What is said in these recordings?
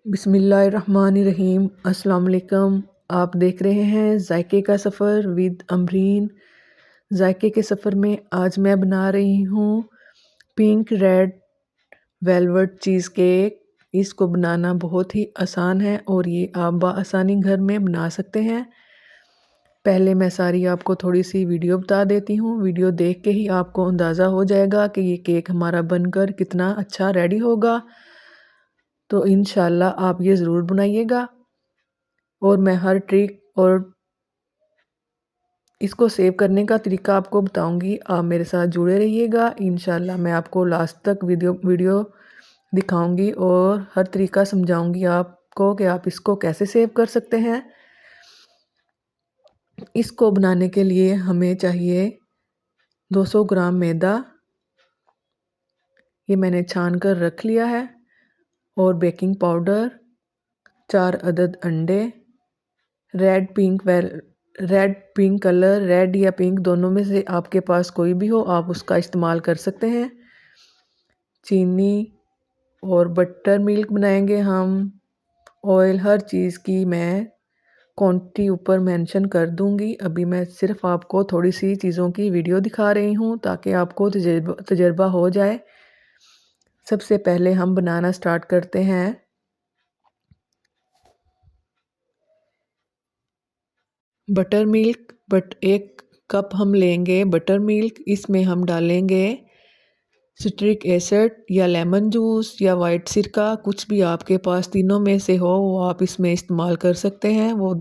बिस्मिल्लाहिर्रहमानिर्रहीम। अस्सलाम वालेकुम। आप देख रहे हैं जायके का सफ़र विद अमरीन। जायके के सफ़र में आज मैं बना रही हूँ pink red velvet cheese cake. इसको बनाना बहुत ही आसान है और ये आप बआसानी घर में बना सकते हैं। पहले मैं सारी आपको थोड़ी सी वीडियो बता देती हूँ। वीडियो देख के ही आपको अंदाज़ा हो जाएगा कि ये केक हमारा बनकर कितना अच्छा रेडी होगा। तो इंशाल्लाह आप ये ज़रूर बनाइएगा और मैं हर ट्रिक और इसको सेव करने का तरीका आपको बताऊंगी। आप मेरे साथ जुड़े रहिएगा। इंशाल्लाह मैं आपको लास्ट तक वीडियो दिखाऊंगी और हर तरीका समझाऊंगी आपको कि आप इसको कैसे सेव कर सकते हैं। इसको बनाने के लिए हमें चाहिए 200 ग्राम मैदा, ये मैंने छान कर रख लिया है, और बेकिंग पाउडर, 4 अदद अंडे, रेड पिंक कलर, रेड या पिंक दोनों में से आपके पास कोई भी हो आप उसका इस्तेमाल कर सकते हैं, चीनी और बटर मिल्क बनाएंगे हम। ऑयल हर चीज़ की मैं क्वांटिटी ऊपर मेंशन कर दूंगी। अभी मैं सिर्फ आपको थोड़ी सी चीज़ों की वीडियो दिखा रही हूँ ताकि आपको तजर्बा हो जाए। सबसे पहले हम बनाना स्टार्ट करते हैं। बटर मिल्क, बट 1 कप हम लेंगे बटर मिल्क। इसमें हम डालेंगे सिट्रिक एसिड या लेमन जूस या वाइट सिरका, कुछ भी आपके पास तीनों में से हो वो आप इसमें इस्तेमाल कर सकते हैं। वो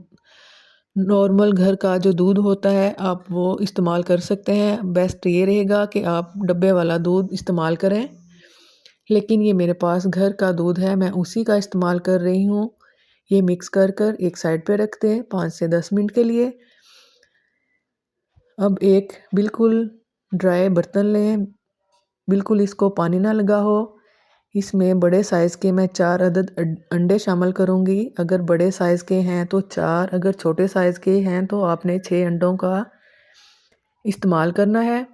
नॉर्मल घर का जो दूध होता है आप वो इस्तेमाल कर सकते हैं। बेस्ट ये रहेगा कि आप डब्बे वाला दूध इस्तेमाल करें, लेकिन ये मेरे पास घर का दूध है, मैं उसी का इस्तेमाल कर रही हूँ। ये मिक्स कर कर एक साइड पे रख दें 5 से 10 मिनट के लिए। अब एक बिल्कुल ड्राई बर्तन लें, बिल्कुल इसको पानी ना लगा हो। इसमें बड़े साइज़ के मैं 4 अदद अंडे शामिल करूँगी। अगर बड़े साइज़ के हैं तो 4, अगर छोटे साइज़ के हैं तो आपने 6 अंडों का इस्तेमाल करना है।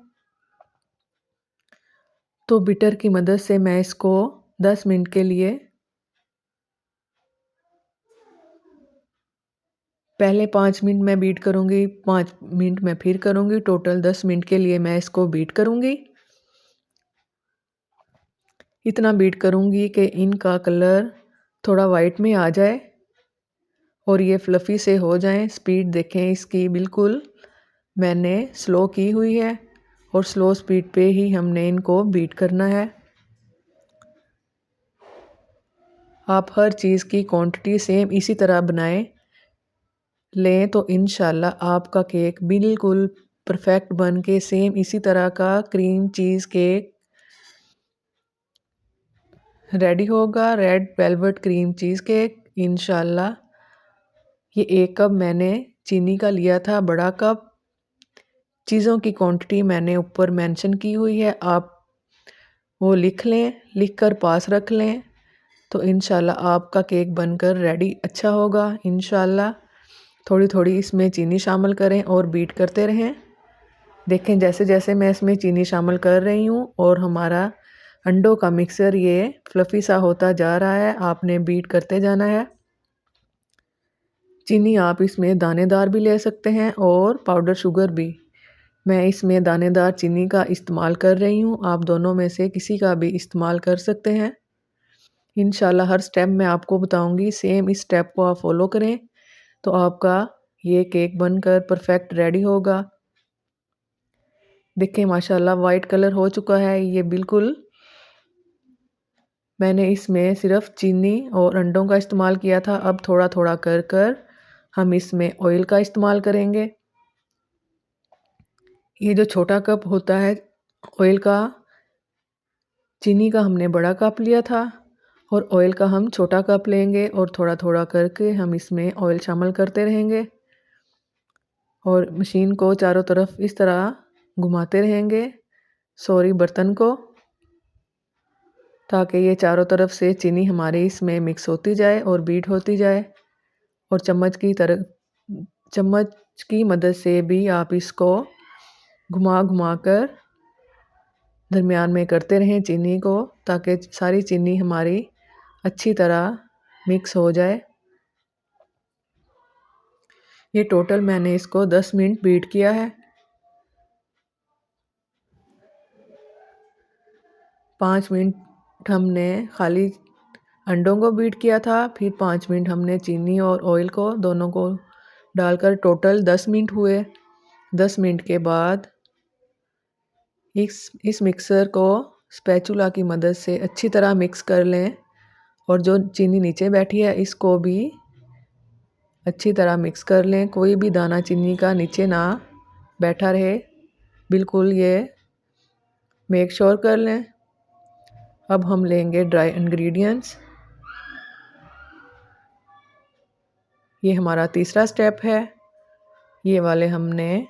तो बीटर की मदद से मैं इसको 10 मिनट के लिए, पहले 5 मिनट मैं बीट करूँगी, 5 मिनट मैं फिर करूँगी, टोटल 10 मिनट के लिए मैं इसको बीट करूँगी। इतना बीट करूँगी कि इनका कलर थोड़ा वाइट में आ जाए और ये फ्लफ़ी से हो जाएं। स्पीड देखें इसकी बिल्कुल मैंने स्लो की हुई है और स्लो स्पीड पे ही हमने इनको बीट करना है। आप हर चीज़ की क्वांटिटी सेम इसी तरह बनाएं लें तो इंशाल्लाह आपका केक बिल्कुल परफेक्ट बन के सेम इसी तरह का क्रीम चीज़ केक रेडी होगा। Red velvet cream cheese cake इंशाल्लाह। ये 1 कप मैंने चीनी का लिया था, बड़ा कप। चीज़ों की क्वांटिटी मैंने ऊपर मेंशन की हुई है, आप वो लिख लें, लिख कर पास रख लें तो इंशाल्लाह आपका केक बनकर रेडी अच्छा होगा। इंशाल्लाह थोड़ी थोड़ी इसमें चीनी शामिल करें और बीट करते रहें। देखें जैसे जैसे मैं इसमें चीनी शामिल कर रही हूँ और हमारा अंडों का मिक्सर ये फ्लफ़ी सा होता जा रहा है, आपने बीट करते जाना है। चीनी आप इसमें दानेदार भी ले सकते हैं और पाउडर शुगर भी। मैं इसमें दानेदार चीनी का इस्तेमाल कर रही हूँ, आप दोनों में से किसी का भी इस्तेमाल कर सकते हैं। इंशाल्लाह हर स्टेप मैं आपको बताऊंगी, सेम इस स्टेप को आप फॉलो करें तो आपका ये केक बनकर परफेक्ट रेडी होगा। देखें माशाल्लाह वाइट कलर हो चुका है ये बिल्कुल। मैंने इसमें सिर्फ चीनी और अंडों का इस्तेमाल किया था। अब थोड़ा थोड़ा कर कर हम इसमें ऑयल का इस्तेमाल करेंगे। ये जो छोटा कप होता है ऑयल का, चीनी का हमने बड़ा कप लिया था और ऑयल का हम छोटा कप लेंगे और थोड़ा थोड़ा करके हम इसमें ऑयल शामिल करते रहेंगे और मशीन को चारों तरफ इस तरह घुमाते रहेंगे बर्तन को, ताकि ये चारों तरफ से चीनी हमारी इसमें मिक्स होती जाए और बीट होती जाए। और चम्मच की मदद से भी आप इसको घुमा घुमा कर दरमियान में करते रहें चीनी को, ताकि सारी चीनी हमारी अच्छी तरह मिक्स हो जाए। ये टोटल मैंने इसको 10 मिनट बीट किया है। 5 मिनट हमने खाली अंडों को बीट किया था, फिर 5 मिनट हमने चीनी और ऑयल को दोनों को डालकर टोटल 10 मिनट हुए। 10 मिनट के बाद इस मिक्सर को स्पैचुला की मदद से अच्छी तरह मिक्स कर लें और जो चीनी नीचे बैठी है इसको भी अच्छी तरह मिक्स कर लें। कोई भी दाना चीनी का नीचे ना बैठा रहे, बिल्कुल ये मेक श्योर कर लें। अब हम लेंगे ड्राई इंग्रेडिएंट्स। ये हमारा तीसरा स्टेप है। ये वाले हमने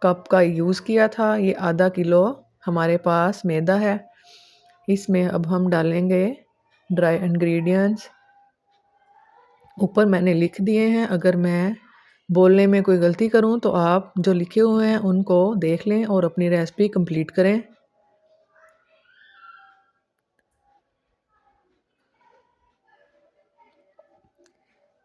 कप का यूज़ किया था। ये आधा किलो हमारे पास मैदा है। इसमें अब हम डालेंगे ड्राई इंग्रेडिएंट्स। ऊपर मैंने लिख दिए हैं, अगर मैं बोलने में कोई गलती करूं तो आप जो लिखे हुए हैं उनको देख लें और अपनी रेसिपी कंप्लीट करें।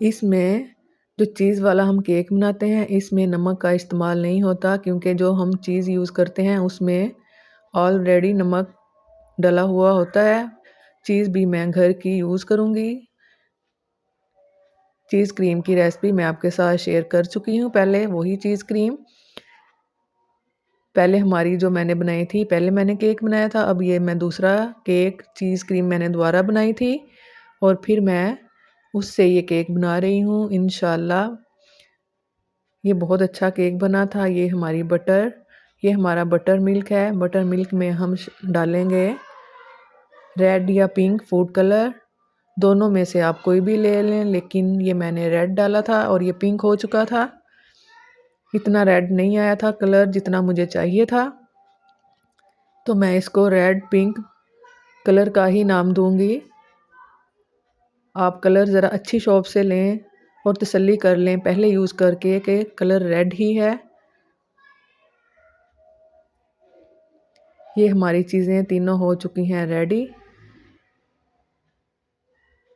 इसमें जो चीज़ वाला हम केक बनाते हैं इसमें नमक का इस्तेमाल नहीं होता, क्योंकि जो हम चीज़ यूज़ करते हैं उसमें ऑलरेडी नमक डला हुआ होता है। चीज़ भी मैं घर की यूज़ करूँगी। चीज़ क्रीम की रेसिपी मैं आपके साथ शेयर कर चुकी हूँ पहले, वही चीज़ क्रीम पहले हमारी जो मैंने बनाई थी। पहले मैंने केक बनाया था, अब ये मैं दूसरा केक चीज़ क्रीम मैंने दोबारा बनाई थी और फिर मैं उससे ये केक बना रही हूँ। इंशाल्लाह ये बहुत अच्छा केक बना था। ये हमारा बटर मिल्क है। बटर मिल्क में हम डालेंगे रेड या पिंक फूड कलर, दोनों में से आप कोई भी ले लें, लेकिन ये मैंने रेड डाला था और ये पिंक हो चुका था। इतना रेड नहीं आया था कलर जितना मुझे चाहिए था, तो मैं इसको रेड पिंक कलर का ही नाम दूंगी। आप कलर ज़रा अच्छी शॉप से लें और तसल्ली कर लें पहले यूज़ करके कि कलर रेड ही है। ये हमारी चीज़ें तीनों हो चुकी हैं ready.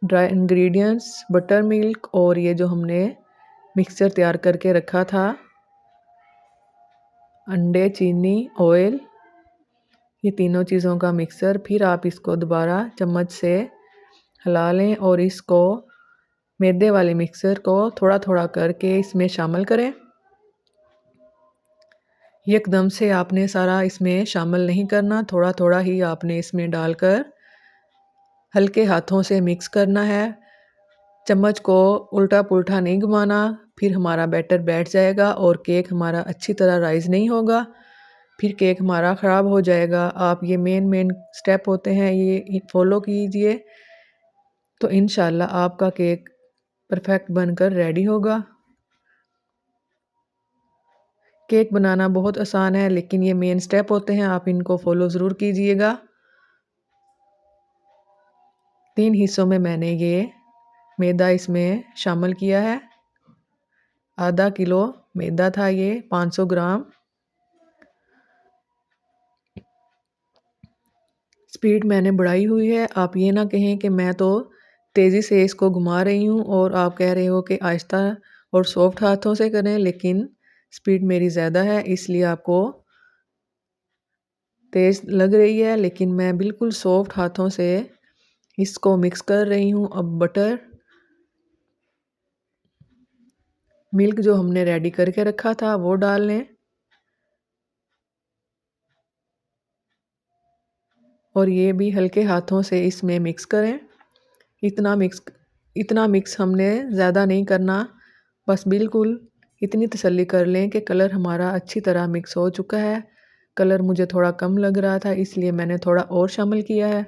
Dry ingredients, butter milk और ये जो हमने मिक्सचर तैयार करके रखा था, अंडे, चीनी, ऑयल, ये तीनों चीज़ों का मिक्सचर। फिर आप इसको दोबारा चम्मच से हिला लें और इसको मैदे वाले मिक्सचर को थोड़ा थोड़ा करके इसमें शामिल करें। एकदम से आपने सारा इसमें शामिल नहीं करना, थोड़ा थोड़ा ही आपने इसमें डालकर हल्के हाथों से मिक्स करना है। चम्मच को उल्टा पुल्टा नहीं घुमाना, फिर हमारा बैटर बैठ जाएगा और केक हमारा अच्छी तरह राइज़ नहीं होगा, फिर केक हमारा ख़राब हो जाएगा। आप ये मेन स्टेप होते हैं, ये फॉलो कीजिए तो इंशाल्लाह आपका केक परफेक्ट बनकर रेडी होगा। केक बनाना बहुत आसान है, लेकिन ये मेन स्टेप होते हैं, आप इनको फॉलो ज़रूर कीजिएगा। 3 हिस्सों में मैंने ये मैदा इसमें शामिल किया है। आधा किलो मैदा था ये, 500 ग्राम। स्पीड मैंने बढ़ाई हुई है। आप ये ना कहें कि मैं तो तेज़ी से इसको घुमा रही हूँ और आप कह रहे हो कि आहिस्ता और सॉफ्ट हाथों से करें, लेकिन स्पीड मेरी ज़्यादा है इसलिए आपको तेज़ लग रही है, लेकिन मैं बिल्कुल सॉफ्ट हाथों से इसको मिक्स कर रही हूँ। अब बटर मिल्क जो हमने रेडी करके रखा था वो डाल लें और ये भी हल्के हाथों से इसमें मिक्स करें। इतना मिक्स हमने ज़्यादा नहीं करना, बस बिल्कुल इतनी तसल्ली कर लें कि कलर हमारा अच्छी तरह मिक्स हो चुका है। कलर मुझे थोड़ा कम लग रहा था इसलिए मैंने थोड़ा और शामिल किया है,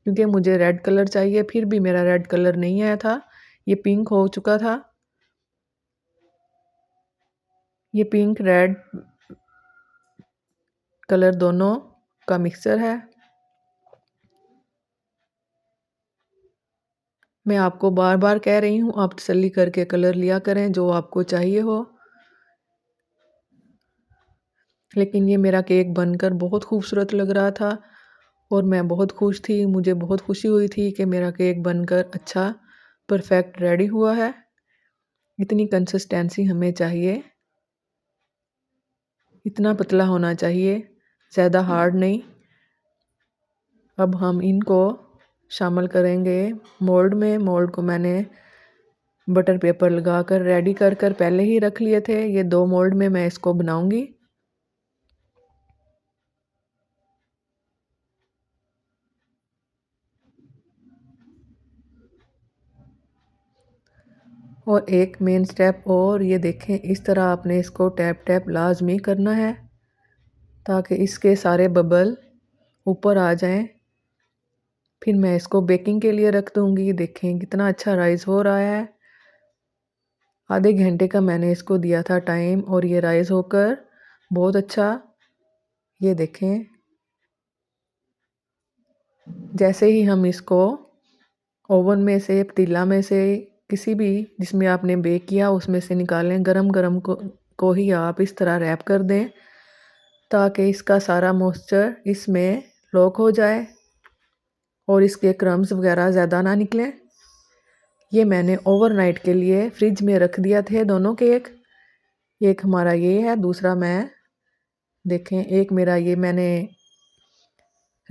क्योंकि मुझे रेड कलर चाहिए, फिर भी मेरा रेड कलर नहीं आया था, ये पिंक हो चुका था। ये पिंक रेड कलर दोनों का मिक्सचर है। मैं आपको बार बार कह रही हूँ, आप तसल्ली करके कलर लिया करें जो आपको चाहिए हो। लेकिन ये मेरा केक बनकर बहुत खूबसूरत लग रहा था और मैं बहुत खुश थी। मुझे बहुत खुशी हुई थी कि मेरा केक बनकर अच्छा परफेक्ट रेडी हुआ है। इतनी कंसिस्टेंसी हमें चाहिए, इतना पतला होना चाहिए, ज़्यादा हार्ड नहीं। अब हम इनको शामिल करेंगे मोल्ड में। मोल्ड को मैंने बटर पेपर लगाकर रेडी कर पहले ही रख लिए थे। ये 2 मोल्ड में मैं इसको बनाऊंगी। और एक मेन स्टेप और, ये देखें, इस तरह आपने इसको टैप टैप लाजमी करना है ताकि इसके सारे बबल ऊपर आ जाएं। फिर मैं इसको बेकिंग के लिए रख दूंगी। देखें कितना अच्छा राइस हो रहा है। आधे घंटे का मैंने इसको दिया था टाइम और ये राइस होकर बहुत अच्छा, ये देखें, जैसे ही हम इसको ओवन में से, पतीला में से, किसी भी जिसमें आपने बेक किया उसमें से निकालें, गरम गरम को ही आप इस तरह रैप कर दें ताकि इसका सारा मॉइस्चर इसमें लॉक हो जाए और इसके क्रम्स वगैरह ज़्यादा ना निकलें। ये मैंने ओवरनाइट के लिए फ्रिज में रख दिया थे दोनों केक। एक हमारा ये है, दूसरा मैं, देखें, एक मेरा ये मैंने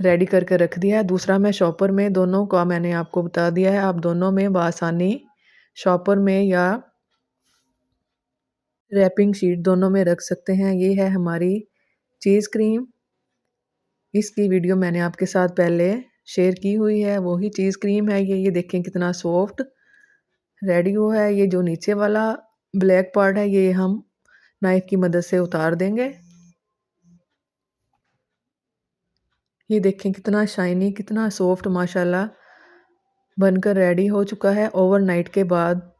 रेडी करके रख दिया है, दूसरा मैं शॉपर में, दोनों का मैंने आपको बता दिया है। आप दोनों में बआसानी शॉपर में या रैपिंग शीट दोनों में रख सकते हैं। ये है हमारी चीज़ क्रीम। इसकी वीडियो मैंने आपके साथ पहले शेयर की हुई है, वही चीज़ क्रीम है ये। देखें कितना सॉफ्ट रेडी हुआ है। ये जो नीचे वाला ब्लैक पार्ट है ये हम नाइफ की मदद से उतार देंगे। ये देखें कितना शाइनी, कितना सॉफ्ट माशाल्लाह बनकर रेडी हो चुका है। ओवरनाइट के बाद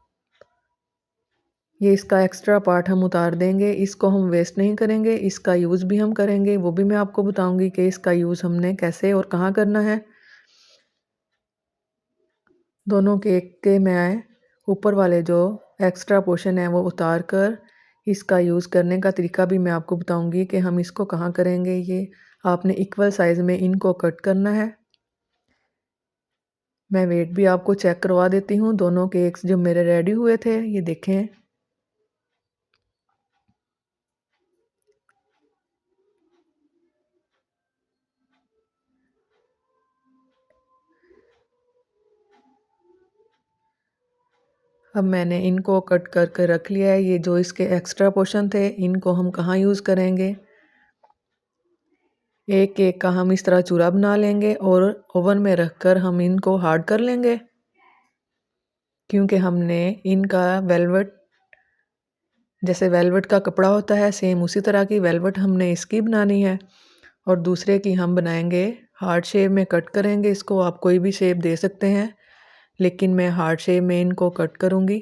ये इसका एक्स्ट्रा पार्ट हम उतार देंगे। इसको हम वेस्ट नहीं करेंगे, इसका यूज़ भी हम करेंगे। वो भी मैं आपको बताऊंगी कि इसका यूज़ हमने कैसे और कहाँ करना है। दोनों केक के मैं ऊपर वाले जो एक्स्ट्रा पोर्शन है वो उतार कर इसका यूज़ करने का तरीका भी मैं आपको बताऊंगी कि हम इसको कहाँ करेंगे। ये आपने इक्वल साइज़ में इनको कट करना है। मैं वेट भी आपको चेक करवा देती हूँ। दोनों केक्स जो मेरे रेडी हुए थे, ये देखें, अब मैंने इनको कट करके रख लिया है। ये जो इसके एक्स्ट्रा पोर्शन थे इनको हम कहाँ यूज़ करेंगे। एक केक का हम इस तरह चूरा बना लेंगे और ओवन में रखकर हम इनको हार्ड कर लेंगे, क्योंकि हमने इनका वेलवेट, जैसे वेलवेट का कपड़ा होता है सेम उसी तरह की वेलवेट हमने इसकी बनानी है। और दूसरे की हम बनाएंगे हार्ट शेप में, कट करेंगे इसको। आप कोई भी शेप दे सकते हैं लेकिन मैं हार्ट शेप में इनको कट करूँगी।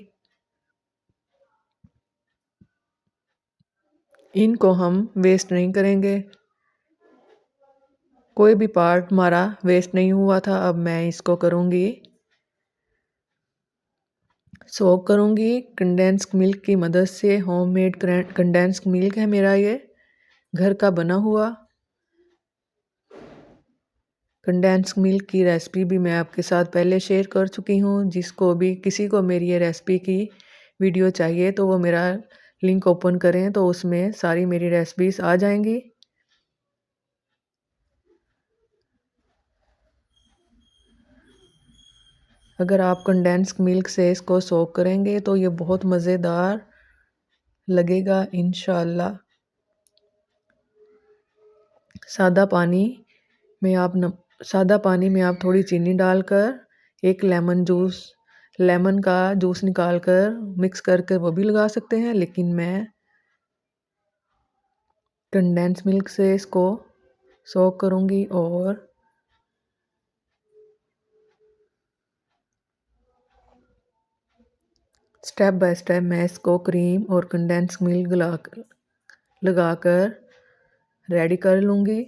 इनको हम वेस्ट नहीं करेंगे, कोई भी पार्ट हमारा वेस्ट नहीं हुआ था। अब मैं इसको करूँगी, सोक करूँगी कंडेंस्ड मिल्क की मदद से। होममेड कंडेंस्ड मिल्क है मेरा, ये घर का बना हुआ। कंडेंस्ड मिल्क की रेसिपी भी मैं आपके साथ पहले शेयर कर चुकी हूँ। जिसको भी, किसी को मेरी ये रेसिपी की वीडियो चाहिए तो वो मेरा लिंक ओपन करें तो उसमें सारी मेरी रेसिपीज आ जाएंगी। अगर आप कंडेंस्ड मिल्क से इसको सोक करेंगे तो ये बहुत मज़ेदार लगेगा इंशाल्लाह। सादा पानी सादा पानी में आप थोड़ी चीनी डालकर एक लेमन का जूस निकाल कर मिक्स करके वो भी लगा सकते हैं, लेकिन मैं कंडेंस मिल्क से इसको सोक करूँगी और स्टेप बाय स्टेप मैं इसको क्रीम और कंडेंस मिल्क लगाकर रेडी कर लूँगी।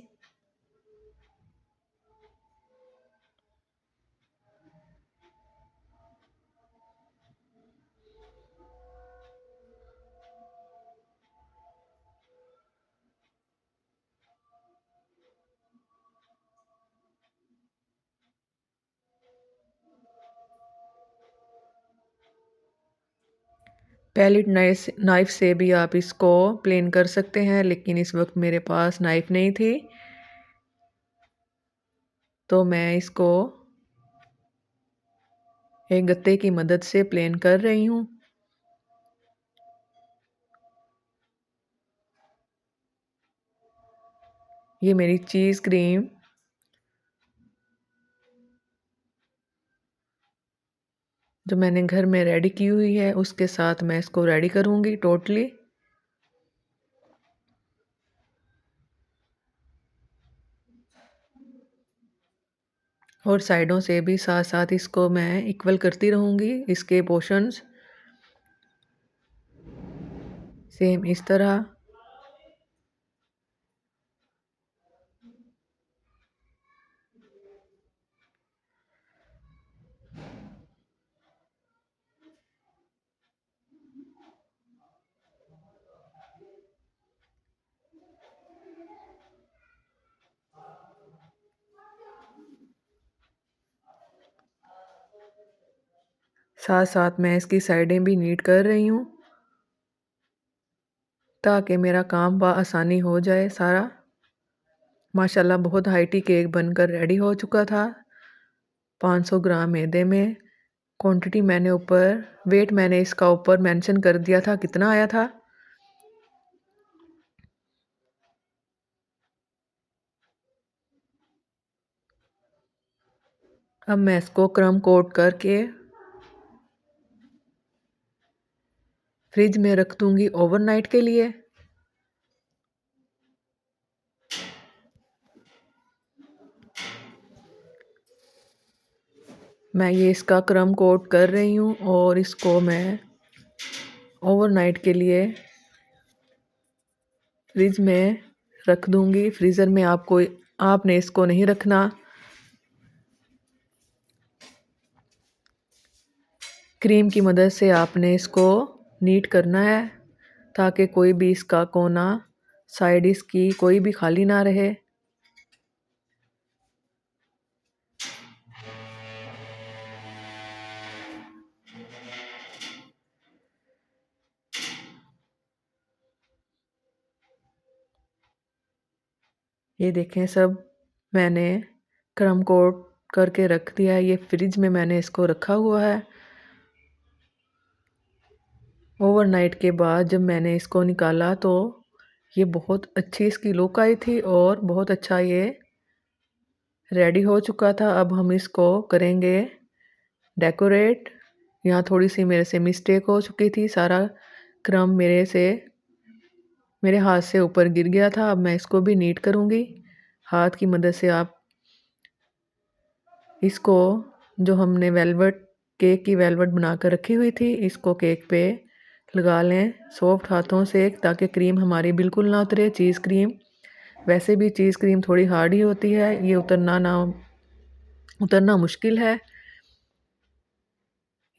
पैलेट नाइफ से भी आप इसको प्लेन कर सकते हैं, लेकिन इस वक्त मेरे पास नाइफ नहीं थी, तो मैं इसको एक गत्ते की मदद से प्लेन कर रही हूँ। ये मेरी चीज़ क्रीम जो मैंने घर में रेडी की हुई है, उसके साथ मैं इसको रेडी करूँगी टोटली। और साइडों से भी साथ साथ इसको मैं इक्वल करती रहूँगी, इसके पोर्शंस सेम इस तरह। साथ साथ मैं इसकी साइडें भी नीट कर रही हूँ ताकि मेरा काम आसानी हो जाए सारा। माशाल्लाह बहुत हाईटी केक बनकर रेडी हो चुका था। 500 ग्राम मैदे में क्वांटिटी मैंने ऊपर वेट मैंने इसका ऊपर मेंशन कर दिया था कितना आया था। अब मैं इसको क्रम कोट करके फ्रिज में रख दूंगी ओवरनाइट के लिए। मैं ये इसका क्रम कोट कर रही हूँ और इसको मैं ओवरनाइट के लिए फ्रिज में रख दूंगी। फ्रीज़र में आपने इसको नहीं रखना। क्रीम की मदद से आपने इसको नीट करना है ताकि कोई भी इसका कोना साइड इसकी कोई भी खाली ना रहे। ये देखें सब मैंने क्रम कोट करके रख दिया है। ये फ्रिज में मैंने इसको रखा हुआ है। ओवरनाइट के बाद जब मैंने इसको निकाला तो ये बहुत अच्छी इसकी लुक आई थी और बहुत अच्छा ये रेडी हो चुका था। अब हम इसको करेंगे डेकोरेट। यहाँ थोड़ी सी मेरे से मिस्टेक हो चुकी थी, सारा क्रम मेरे हाथ से ऊपर गिर गया था। अब मैं इसको भी नीट करूँगी हाथ की मदद से। आप इसको जो हमने वेलवेट केक की वेलवेट बनाकर रखी हुई थी इसको केक पे लगा लें सॉफ्ट हाथों से ताकि क्रीम हमारी बिल्कुल ना उतरे। चीज़ क्रीम वैसे भी चीज़ क्रीम थोड़ी हार्ड ही होती है, ये उतरना मुश्किल है।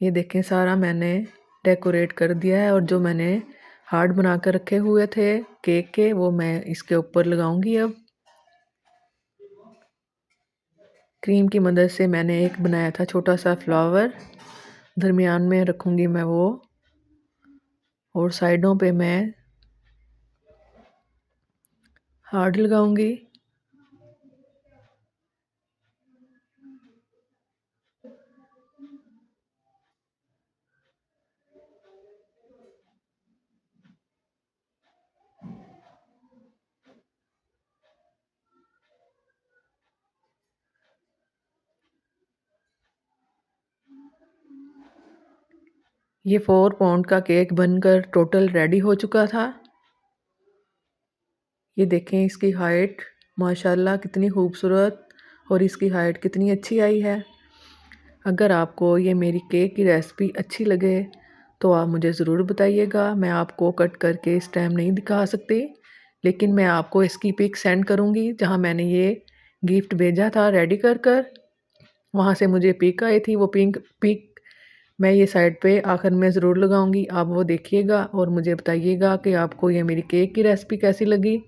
ये देखें सारा मैंने डेकोरेट कर दिया है और जो मैंने हार्ड बना कर रखे हुए थे केक के वो मैं इसके ऊपर लगाऊंगी। अब क्रीम की मदद से मैंने एक बनाया था छोटा सा फ्लावर, दरमियान में रखूंगी मैं वो और साइडों पे मैं हार्ड लगाऊंगी। ये 4 पाउंड का केक बनकर टोटल रेडी हो चुका था। ये देखें इसकी हाइट माशाल्लाह कितनी खूबसूरत और इसकी हाइट कितनी अच्छी आई है। अगर आपको ये मेरी केक की रेसिपी अच्छी लगे तो आप मुझे ज़रूर बताइएगा। मैं आपको कट करके इस टाइम नहीं दिखा सकती, लेकिन मैं आपको इसकी पिक सेंड करूँगी जहाँ मैंने ये गिफ्ट भेजा था रेडी कर वहाँ से मुझे पिक आई थी। वो पिक मैं ये साइड पे आखिर में ज़रूर लगाऊंगी, आप वो देखिएगा और मुझे बताइएगा कि आपको ये मेरी केक की रेसिपी कैसी लगी।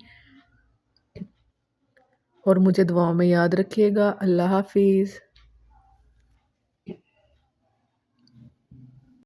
और मुझे दुआओं में याद रखिएगा। अल्लाह हाफिज़।